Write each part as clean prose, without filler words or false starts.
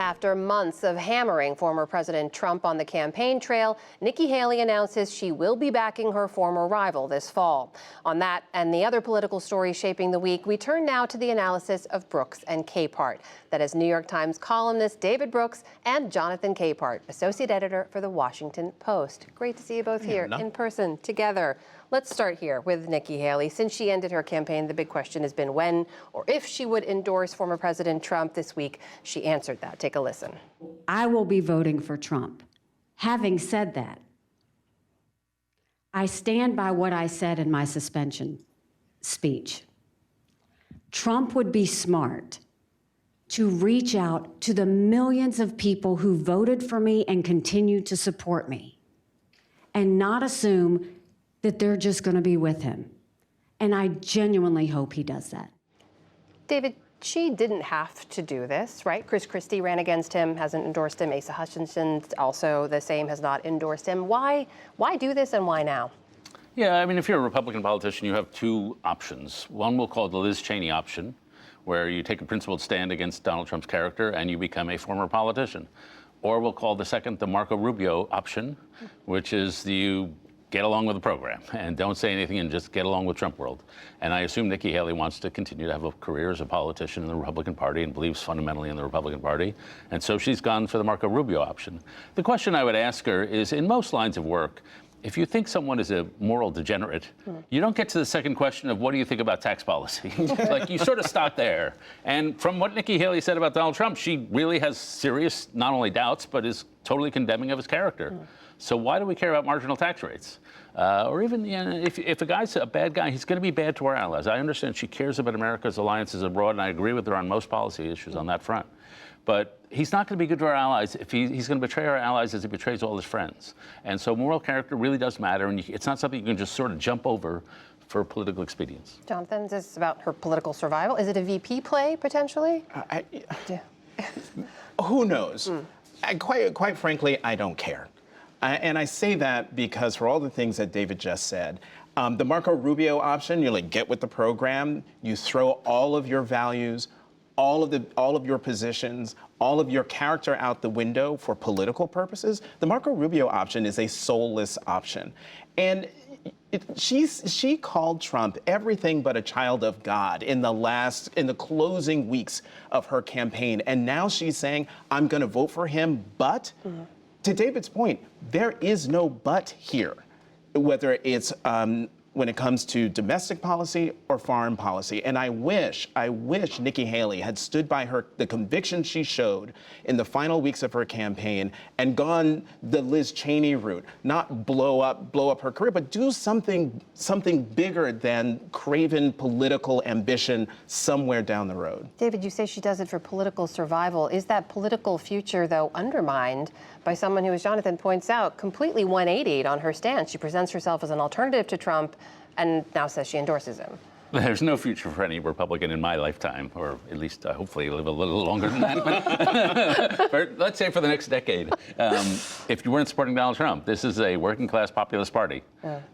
After months of hammering former President Trump on the campaign trail, Nikki Haley announces she will be backing her former rival this fall. On that and the other political stories shaping the week, we turn now to the analysis of Brooks and Capehart. That is New York Times columnist David Brooks and Jonathan Capehart, associate editor for The Washington Post. Great to see you both here in person together. Let's start here with Nikki Haley. Since she ended her campaign, the big question has been when or if she would endorse former President Trump this week. She answered that. Take a listen. I will be voting for Trump. Having said that, I stand by what I said in my suspension speech. Trump would be smart to reach out to the millions of people who voted for me and continue to support me and not assume that they're just going to be with him. And I genuinely hope he does that. David, she didn't have to do this, right? Chris Christie ran against him, hasn't endorsed him. Asa Hutchinson, also the same, has not endorsed him. Why do this and why now? Yeah, I mean, if you're a Republican politician, you have two options. One we'll call the Liz Cheney option, where you take a principled stand against Donald Trump's character and you become a former politician. Or we'll call the second the Marco Rubio option, which is you get along with the program and don't say anything and just get along with Trump world. And I assume Nikki Haley wants to continue to have a career as a politician in the Republican Party and believes fundamentally in the Republican Party. And so she's gone for the Marco Rubio option. The question I would ask her is, in most lines of work, if you think someone is a moral degenerate, you don't get to the second question of what do you think about tax policy? Like, you sort of stop there. And from what Nikki Haley said about Donald Trump, she really has serious, not only doubts, but is totally condemning of his character. So why do we care about marginal tax rates? Or even, you know, if a guy's a bad guy, he's going to be bad to our allies. I understand she cares about America's alliances abroad, and I agree with her on most policy issues on that front. But he's not going to be good to our allies if he's going to betray our allies as he betrays all his friends. And so moral character really does matter, and it's not something you can just sort of jump over for political expedience. Jonathan, is this about her political survival? Is it a VP play, potentially? Who knows? Quite frankly, I don't care. And I say that because for all the things that David just said, the Marco Rubio option, you get with the program, you throw all of your values, all of your positions, all of your character out the window for political purposes. The Marco Rubio option is a soulless option. And she called Trump everything but a child of God in the closing weeks of her campaign. And now she's saying, I'm going to vote for him, but to David's point, there is no but here, whether it's when it comes to domestic policy or foreign policy. And I wish Nikki Haley had stood by the conviction she showed in the final weeks of her campaign and gone the Liz Cheney route, not blow up her career, but do something bigger than craven political ambition somewhere down the road. David, you say she does it for political survival. Is that political future, though, undermined by someone who, as Jonathan points out, completely 180'd on her stance? She presents herself as an alternative to Trump and now says she endorses him. There's no future for any Republican in my lifetime, or at least hopefully live a little longer than that. But let's say for the next decade, if you weren't supporting Donald Trump, this is a working class populist party.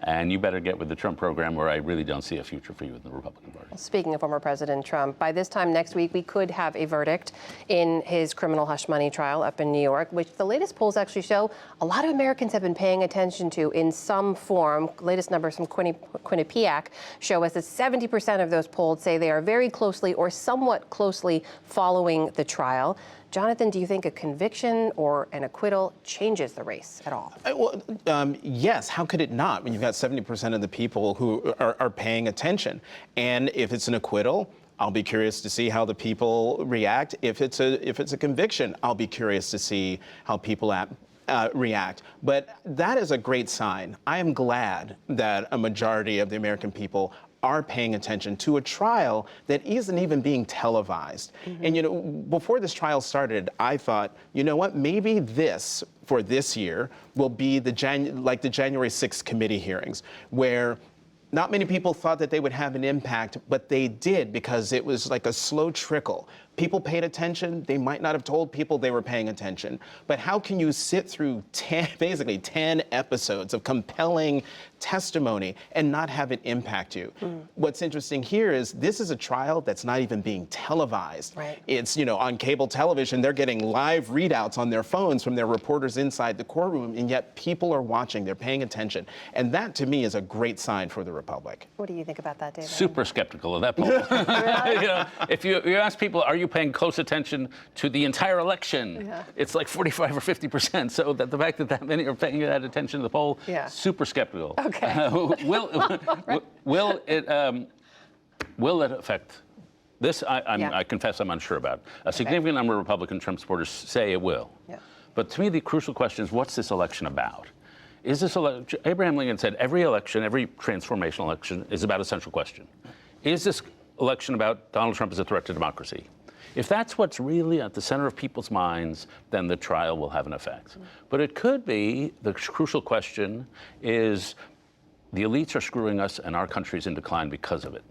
And you better get with the Trump program, where I really don't see a future for you in the Republican Party. Speaking of former President Trump, by this time next week, we could have a verdict in his criminal hush money trial up in New York, which the latest polls actually show a lot of Americans have been paying attention to in some form. Latest numbers from Quinnipiac show us that 70% of those polled say they are very closely or somewhat closely following the trial. Jonathan, do you think a conviction or an acquittal changes the race at all? Yes, how could it not when you've got 70% of the people who are paying attention? And if it's an acquittal, I'll be curious to see how the people react. If it's a conviction, I'll be curious to see how people react. But that is a great sign. I am glad that a majority of the American people are paying attention to a trial that isn't even being televised. And, before this trial started, I thought, you know what, maybe this, for this year, will be like the January 6th committee hearings, where not many people thought that they would have an impact, but they did, because it was like a slow trickle. People paid attention. They might not have told people they were paying attention. But how can you sit through basically 10 episodes of compelling testimony and not have it impact you? What's interesting here is this is a trial that's not even being televised. Right. It's, on cable television, they're getting live readouts on their phones from their reporters inside the courtroom, and yet people are watching, they're paying attention. And that, to me, is a great sign for the Republic. What do you think about that, David? Super skeptical of that poll. If you ask people, are you paying close attention to the entire election? Yeah. It's like 45 or 50%. So that the fact that many are paying that attention to the poll, Yeah. super skeptical. Okay. Will it affect this? I confess I'm unsure about. A significant number of Republican Trump supporters say it will. Yeah. But to me, the crucial question is, what's this election about? Is this election? Abraham Lincoln said every election, every transformational election is about a central question. Is this election about Donald Trump as a threat to democracy? If that's what's really at the center of people's minds, then the trial will have an effect. But it could be, the crucial question is, the elites are screwing us and our country's in decline because of it.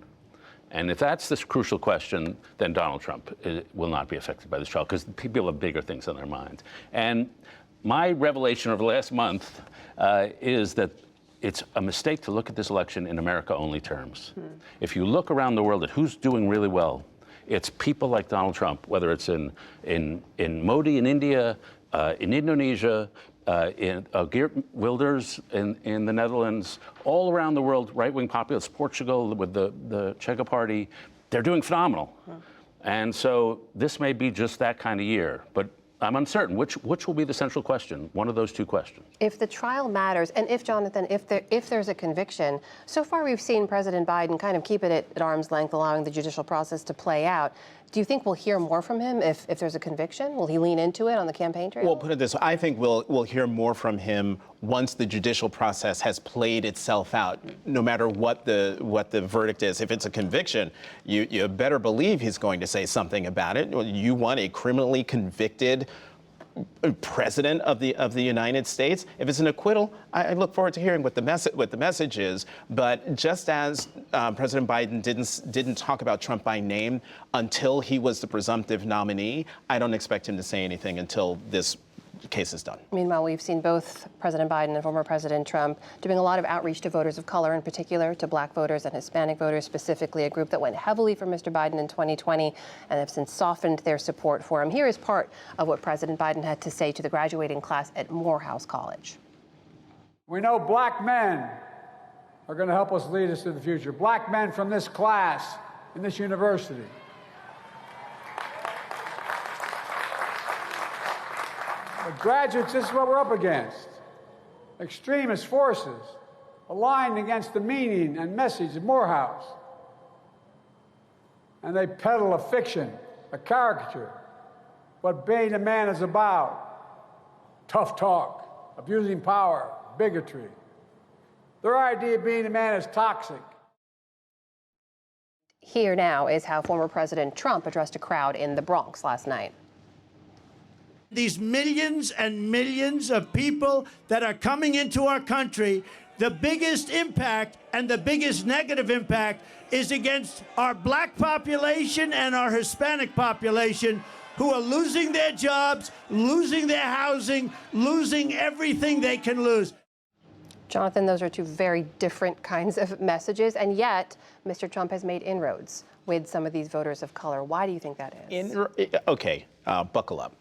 And if that's this crucial question, then Donald Trump will not be affected by this trial because people have bigger things on their minds. And my revelation over the last month is that it's a mistake to look at this election in America-only terms. If you look around the world at who's doing really well, it's people like Donald Trump, whether it's in Modi in India, in Indonesia, in Geert Wilders in the Netherlands, all around the world, right-wing populists, Portugal with the Chega Party, they're doing phenomenal. And so this may be just that kind of year, but I'm uncertain. Which will be the central question? One of those two questions. If the trial matters, and if, Jonathan, if there's a conviction, so far we've seen President Biden kind of keep it at arm's length, allowing the judicial process to play out. Do you think we'll hear more from him if there's a conviction? Will he lean into it on the campaign trail? Well, put it this way, I think we'll hear more from him once the judicial process has played itself out, no matter what the verdict is. If it's a conviction, you better believe he's going to say something about it. You want a criminally convicted president of the United States. If it's an acquittal, I look forward to hearing what the message is. But just as President Biden didn't talk about Trump by name until he was the presumptive nominee, I don't expect him to say anything until this case is done. Meanwhile, we've seen both President Biden and former President Trump doing a lot of outreach to voters of color, in particular to black voters and Hispanic voters, specifically a group that went heavily for Mr. Biden in 2020 and have since softened their support for him. Here is part of what President Biden had to say to the graduating class at Morehouse College. We know black men are going to help us lead us to the future. Black men from this class in this university. But graduates, this is what we're up against. Extremist forces aligned against the meaning and message of Morehouse. And they peddle a fiction, a caricature, what being a man is about. Tough talk, abusing power, bigotry. Their idea of being a man is toxic. Here now is how former President Trump addressed a crowd in the Bronx last night. These millions and millions of people that are coming into our country, the biggest impact and the biggest negative impact is against our black population and our Hispanic population, who are losing their jobs, losing their housing, losing everything they can lose. Jonathan, those are two very different kinds of messages, and yet Mr. Trump has made inroads with some of these voters of color. Why do you think that is? Buckle up.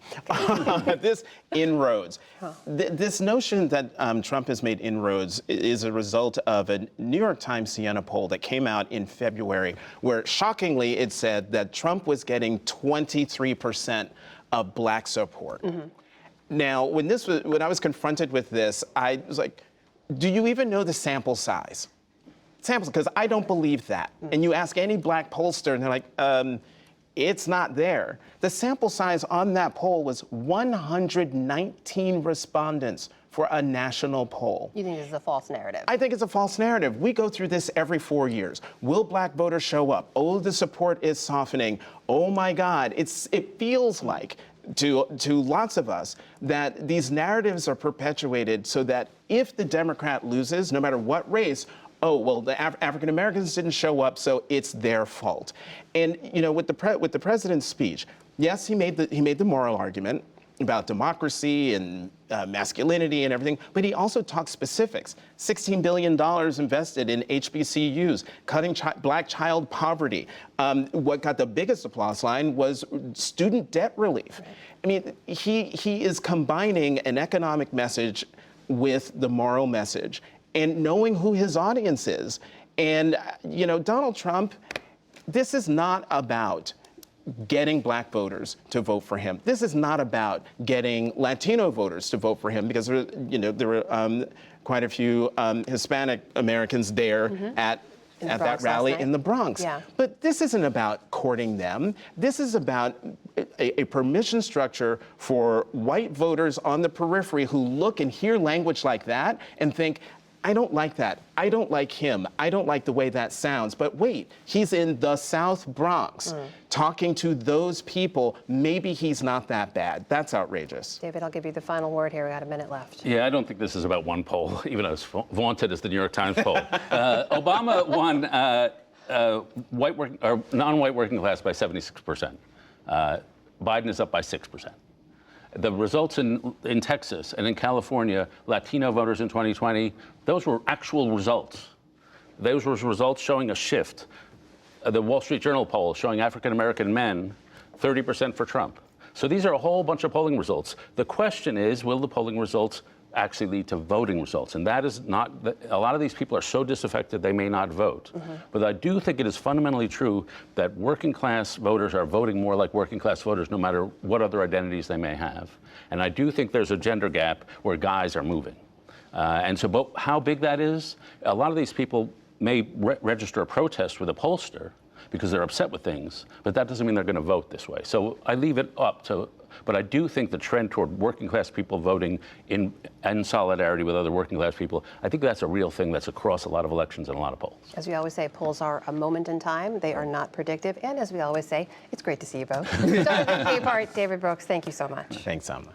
This inroads. This notion that Trump has made inroads is a result of a New York Times Siena poll that came out in February, where shockingly it said that Trump was getting 23% of black support. Now, when I was confronted with this, I was like, do you even know the sample size? Samples, because I don't believe that. And you ask any black pollster, and they're like, it's not there. The sample size on that poll was 119 respondents for a national poll. You think this is a false narrative? I think it's a false narrative. We go through this every 4 years. Will black voters show up? Oh, the support is softening. Oh my God, it feels like to lots of us that these narratives are perpetuated so that if the Democrat loses, no matter what race, oh, well, the African Americans didn't show up, so it's their fault. And, with the president's speech, Yes, he made the moral argument about democracy and masculinity and everything, but he also talked specifics. $16 billion invested in HBCUs, cutting black child poverty. What got the biggest applause line was student debt relief. I mean, he is combining an economic message with the moral message and knowing who his audience is. And, Donald Trump, this is not about getting black voters to vote for him. This is not about getting Latino voters to vote for him, because there were quite a few Hispanic Americans there at that rally in the Bronx. Yeah. But this isn't about courting them. This is about a permission structure for white voters on the periphery who look and hear language like that and think, I don't like that. I don't like him. I don't like the way that sounds. But wait, he's in the South Bronx talking to those people. Maybe he's not that bad. That's outrageous. David, I'll give you the final word here. We got a minute left. Yeah, I don't think this is about one poll, even as vaunted as the New York Times poll. Obama won non-white working class by 76%. Biden is up by 6%. The results in Texas and in California, Latino voters in 2020, those were actual results. Those were results showing a shift. The Wall Street Journal poll showing African-American men, 30% for Trump. So these are a whole bunch of polling results. The question is, will the polling results actually lead to voting results? And that is not, a lot of these people are so disaffected they may not vote. But I do think it is fundamentally true that working class voters are voting more like working class voters no matter what other identities they may have. And I do think there's a gender gap where guys are moving. But how big that is, a lot of these people may register a protest with a pollster because they're upset with things, but that doesn't mean they're going to vote this way. So I leave it up to, but I do think the trend toward working class people voting in solidarity with other working class people, I think that's a real thing that's across a lot of elections and a lot of polls. As we always say, polls are a moment in time. They are not predictive. And as we always say, it's great to see you both. Jonathan Capehart, David Brooks, thank you so much. Thanks, Amma.